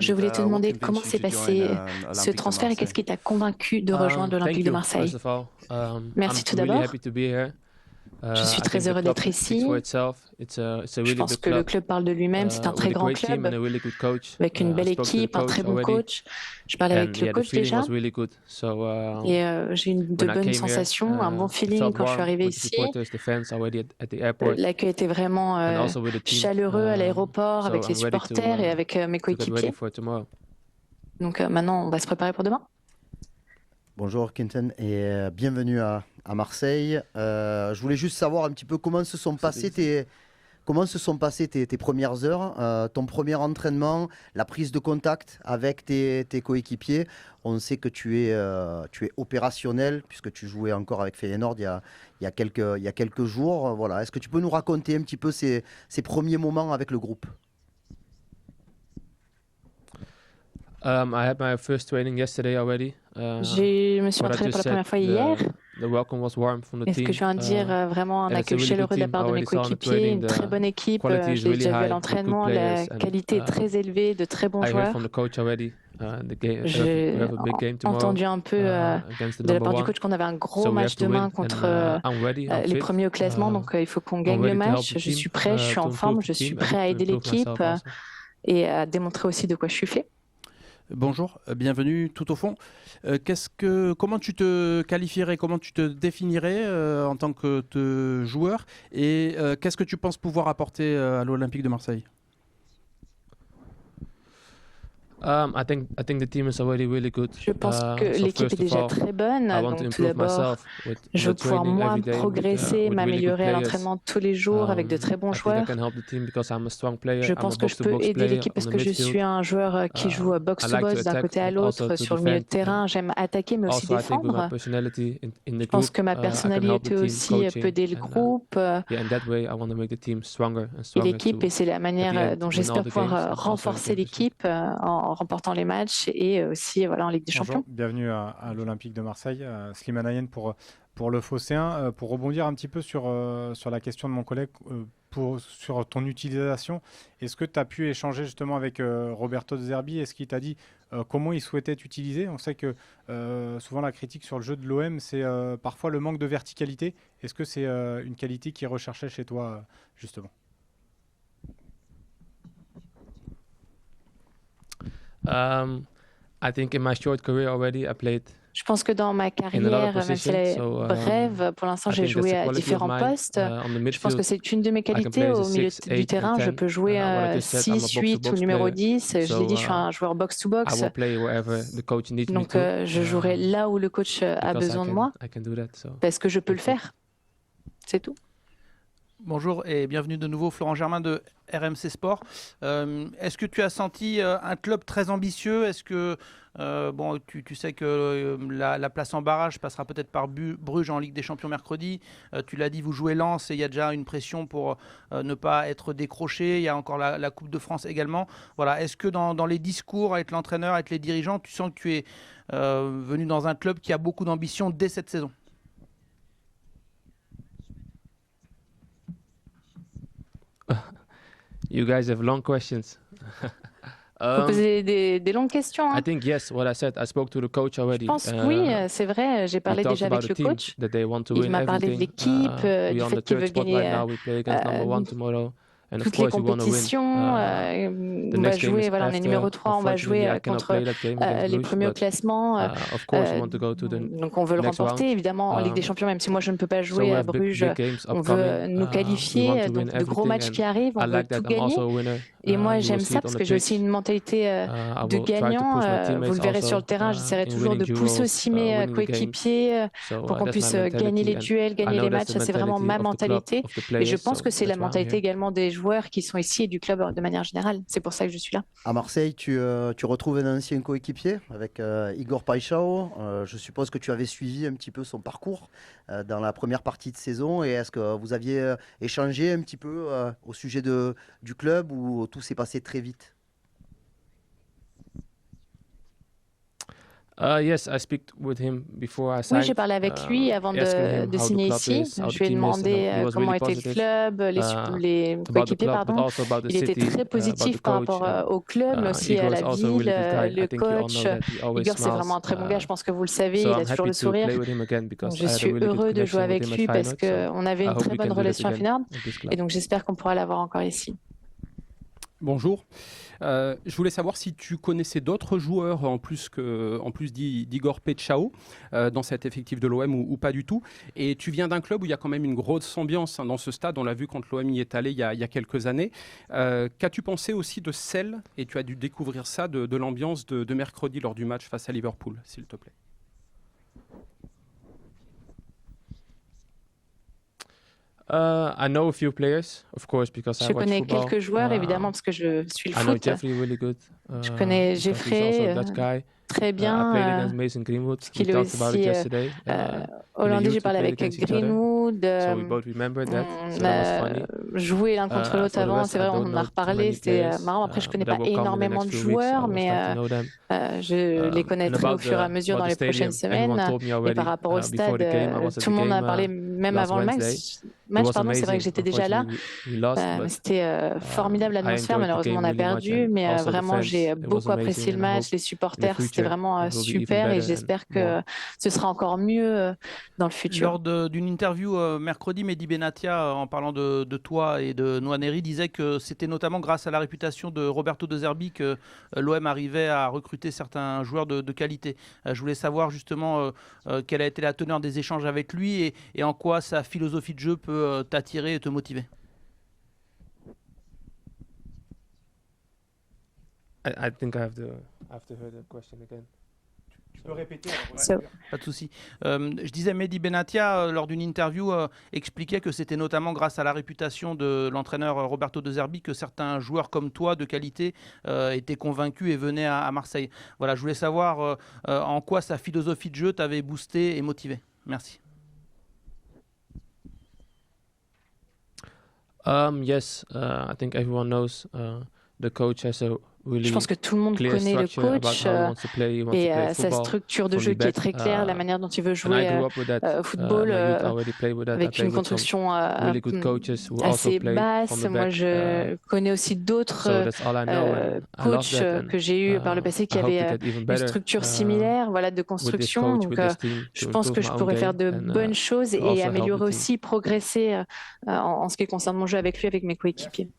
Je voulais te demander what comment convinced s'est you to join passé ce Olympique de transfert et qu'est-ce Marseille? qui t'a convaincu de rejoindre l'Olympique Thank de you, Marseille. first of all. Merci I'm tout really d'abord. happy to be here. Je suis I très think the heureux club d'être speaks for ici. itself. It's a Je really pense big que le club club parle de lui-même. C'est un with très a grand great team club and a really good coach. avec une I belle spoke to the équipe, un très coach bon already, coach. Je parle and avec le yeah, the coach feeling déjà was really good. So et j'ai eu de when I bonnes came here, sensations, un bon it feeling felt quand je suis warm arrivé with the ici. supporters, the fans already at the airport, L'accueil était vraiment and also with the team. chaleureux à l'aéroport So avec les I'm ready supporters et avec mes to get ready coéquipiers. for tomorrow. Donc maintenant, on va se préparer pour demain. Bonjour Quentin et bienvenue à Marseille. Je voulais juste savoir un petit peu comment se sont passées tes premières heures, ton premier entraînement, la prise de contact avec tes coéquipiers. On sait que tu es opérationnel puisque tu jouais encore avec Feyenoord il y a quelques jours. Voilà. Est-ce que tu peux nous raconter un petit peu ces premiers moments avec le groupe? I had my first training yesterday already. Je me suis What I entraîné pour la just première said, fois hier. the welcome was warm from the Et ce que team. je viens de dire, vraiment un and it's a accueil really chaleureux good de la team. part de I mes already saw on the coéquipiers, training, une très bonne équipe. quality is Je l'ai really déjà vu à high, with good l'entraînement, la players, and, qualité est très élevée, de très bons I heard joueurs. from the coach already. We J'ai have a big game tomorrow entendu un peu against the de la number part du one. coach qu'on avait un gros So we match have to demain win, contre and I'm ready. I'm les fit. premiers au classement, donc il faut qu'on I'm gagne le ready to help match. the Je team, suis prêt, je suis to en forme, improve je the suis team prêt and à to aider improve l'équipe myself also. et à démontrer aussi de quoi je suis fait. Bonjour, bienvenue tout au fond. Comment tu te qualifierais, comment tu te définirais en tant que joueur et qu'est-ce que tu penses pouvoir apporter à l'Olympique de Marseille? I think the team is already really good. Je pense que So l'équipe est first of déjà all, très bonne. I want to Donc tout improve d'abord, myself with je veux the pouvoir training moi every day progresser, with really good m'améliorer à players. l'entraînement tous les jours avec de très bons I think I joueurs. can help the team because I'm a strong player. Je I'm a pense que je peux box-to-box aider player l'équipe on parce the que je midfield. suis un joueur qui joue I like to box-to-box d'un attack, côté à but also l'autre to sur le milieu de defend. terrain. J'aime attaquer mais aussi Also, I think with my défendre. personality in the Je pense group, que ma I can help the personnalité team aussi coaching, peut aider le and groupe yeah, in that way, I want to make the team stronger and et stronger l'équipe. to Et c'est la at the manière end dont win all j'espère the pouvoir games and also renforcer get the ship. l'équipe en remportant les matchs et aussi voilà, en Ligue des Bonjour, Champions. bienvenue à l'Olympique de Marseille. Slimane Ayen pour le Phocéen. Pour rebondir un petit peu sur la question de mon collègue, sur ton utilisation, est-ce que tu as pu échanger justement avec Roberto De Zerbi? Est-ce qu'il t'a dit comment il souhaitait t'utiliser? On sait que souvent la critique sur le jeu de l'OM, c'est parfois le manque de verticalité. Est-ce que c'est une qualité qui est recherchée chez toi justement? I think in my short career already, I played. Je pense que dans ma carrière, même si elle est brève, pour l'instant j'ai joué à différents postes. Je pense que c'est une de mes qualités au milieu du terrain. Je peux jouer 6, 8 ou numéro 10. Je l'ai dit, je suis un joueur box-to-box. Donc je jouerai là où le coach a besoin de moi parce que je peux le faire. C'est tout. Bonjour et bienvenue de nouveau, Florent Germain de RMC Sport. Est-ce que tu as senti un club très ambitieux? Est-ce que tu sais que la place en barrage passera peut-être par Bruges en Ligue des Champions mercredi. Tu l'as dit, vous jouez Lens et il y a déjà une pression pour ne pas être décroché. Il y a encore la Coupe de France également. Voilà. Est-ce que dans les discours avec l'entraîneur, avec les dirigeants, tu sens que tu es venu dans un club qui a beaucoup d'ambition dès cette saison? You guys have long questions. Vous posez des longues questions. I think yes, what I said, I spoke to the coach already. Je pense oui, c'est vrai. J'ai parlé déjà avec le coach. Il m'a parlé de l'équipe, du fait qu'il veut gagner toutes les compétitions. On va jouer, voilà, on est numéro 3, on va jouer contre les premiers au classement. Donc on veut le remporter, évidemment, en Ligue des Champions, même si moi je ne peux pas jouer à Bruges. On veut nous qualifier, donc de gros matchs qui arrivent, on veut tout gagner. Et moi j'aime ça parce que j'ai aussi une mentalité de gagnant. Vous le verrez sur le terrain, j'essaierai toujours de pousser aussi mes coéquipiers pour qu'on puisse gagner les duels, gagner les matchs. Ça c'est vraiment ma mentalité. Et je pense que c'est la mentalité également des joueurs qui sont ici et du club de manière générale. C'est pour ça que je suis là. À Marseille, tu retrouves un ancien coéquipier avec Igor Paixão. Je suppose que tu avais suivi un petit peu son parcours dans la première partie de saison. Et est-ce que vous aviez échangé un petit peu au sujet du club ou tout s'est passé très vite? Yes, I speak with him before I signed. Oui, j'ai parlé avec lui avant de signer ici. Je lui ai demandé comment était le club, les coéquipiers, pardon. Il était très positif par rapport au club, mais aussi à la ville, le coach. Igor, c'est vraiment un très bon gars, je pense que vous le savez, il a toujours le sourire. Donc, je suis heureux de jouer avec lui parce qu'on avait une très bonne relation à Feyenoord et donc j'espère qu'on pourra l'avoir encore ici. Bonjour. Je voulais savoir si tu connaissais d'autres joueurs en plus d'Igor Petchao dans cet effectif de l'OM ou pas du tout. Et tu viens d'un club où il y a quand même une grosse ambiance dans ce stade. On l'a vu quand l'OM y est allé il y a quelques années. Qu'as-tu pensé aussi de celle, et tu as dû découvrir ça, de l'ambiance de mercredi lors du match face à Liverpool, s'il te plaît? I know a few players, of course, because je connais quelques joueurs, évidemment, parce que je suis le foot. Je connais Jeffrey très bien. Qu'il est aussi hollandais. J'ai parlé avec Greenwood. On a joué l'un contre l'autre avant. C'est vrai, on en a reparlé. C'était marrant. Après, je connais pas énormément de joueurs, mais je les connaîtrai au fur et à mesure dans les prochaines semaines. Et par rapport au stade, tout le monde en a parlé même avant le match. C'est vrai que j'étais déjà là. C'était formidable l'atmosphère. Malheureusement, on a perdu, mais vraiment, j'ai beaucoup apprécié le match. Les supporters, c'était vraiment super et j'espère que ce sera encore mieux dans le futur. Lors d'une interview mercredi, Mehdi Benatia, en parlant de toi et de Nwaneri, disait que c'était notamment grâce à la réputation de Roberto De Zerbi que l'OM arrivait à recruter certains joueurs de qualité. Je voulais savoir justement quelle a été la teneur des échanges avec lui et en quoi sa philosophie de jeu peut t'attirer et te motiver. I think I have to hear the question again. Tu peux répéter? Pas de souci. Je disais, Mehdi Benatia, lors d'une interview, expliquait que c'était notamment grâce à la réputation de l'entraîneur Roberto De Zerbi que certains joueurs comme toi, de qualité, étaient convaincus et venaient à Marseille. Voilà, je voulais savoir en quoi sa philosophie de jeu t'avait boosté et motivé. Merci. Yes, I think everyone knows the coach has a Je pense que tout le monde connaît le coach et sa structure de jeu qui est très claire, la manière dont il veut jouer au football avec une construction assez basse. Moi, je connais aussi d'autres coachs que j'ai eus par le passé qui avaient une structure similaire, de construction. Donc, je pense que je pourrais faire de bonnes choses et améliorer aussi, progresser en ce qui concerne mon jeu avec lui, avec mes coéquipiers.